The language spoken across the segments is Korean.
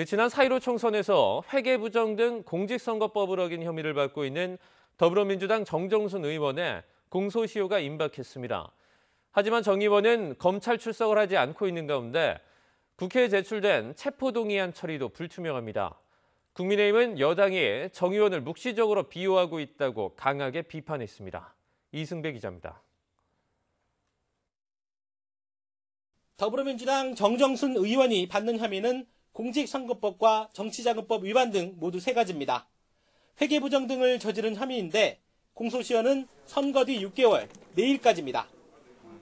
지난 4.15 총선에서 회계부정 등 공직선거법을 어긴 혐의를 받고 있는 더불어민주당 정정순 의원의 공소시효가 임박했습니다. 하지만 정 의원은 검찰 출석을 하지 않고 있는 가운데 국회에 제출된 체포동의안 처리도 불투명합니다. 국민의힘은 여당이 정 의원을 묵시적으로 비호하고 있다고 강하게 비판했습니다. 이승배 기자입니다. 더불어민주당 정정순 의원이 받는 혐의는 공직선거법과 정치자금법 위반 등 모두 3가지입니다. 회계부정 등을 저지른 혐의인데 공소시효는 선거 뒤 6개월, 내일까지입니다.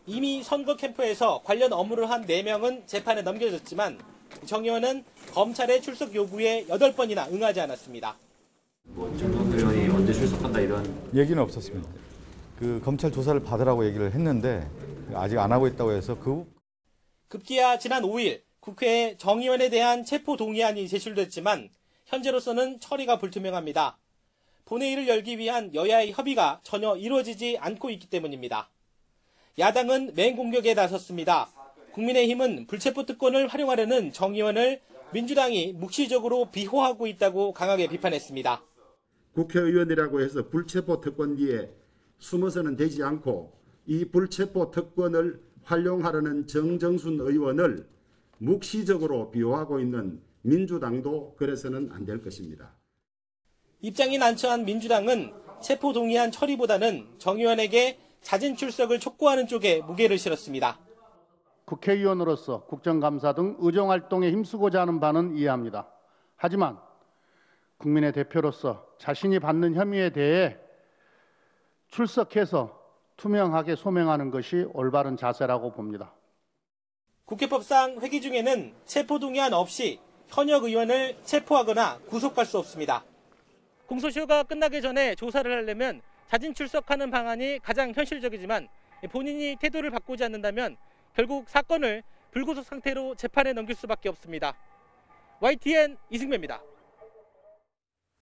이미 선거 캠프에서 관련 업무를 한 4명은 재판에 넘겨졌지만 정 의원은 검찰의 출석 요구에 8번이나 응하지 않았습니다. 정정순 의원이 언제 출석한다 이런 얘기는 없었습니다. 검찰 조사를 받으라고 얘기를 했는데 아직 안 하고 있다고 해서 급기야 지난 5일 국회에 정 의원에 대한 체포 동의안이 제출됐지만 현재로서는 처리가 불투명합니다. 본회의를 열기 위한 여야의 협의가 전혀 이루어지지 않고 있기 때문입니다. 야당은 맹공격에 나섰습니다. 국민의힘은 불체포 특권을 활용하려는 정 의원을 민주당이 묵시적으로 비호하고 있다고 강하게 비판했습니다. 국회의원이라고 해서 불체포 특권 뒤에 숨어서는 되지 않고 이 불체포 특권을 활용하려는 정정순 의원을 묵시적으로 비호하고 있는 민주당도 그래서는 안 될 것입니다. 입장이 난처한 민주당은 체포 동의안 처리보다는 정 의원에게 자진 출석을 촉구하는 쪽에 무게를 실었습니다. 국회의원으로서 국정감사 등 의정활동에 힘쓰고자 하는 바는 이해합니다. 하지만 국민의 대표로서 자신이 받는 혐의에 대해 출석해서 투명하게 소명하는 것이 올바른 자세라고 봅니다. 국회법상 회기 중에는 체포동의안 없이 현역 의원을 체포하거나 구속할 수 없습니다. 공소시효가 끝나기 전에 조사를 하려면 자진 출석하는 방안이 가장 현실적이지만 본인이 태도를 바꾸지 않는다면 결국 사건을 불구속 상태로 재판에 넘길 수밖에 없습니다. YTN 이승배입니다.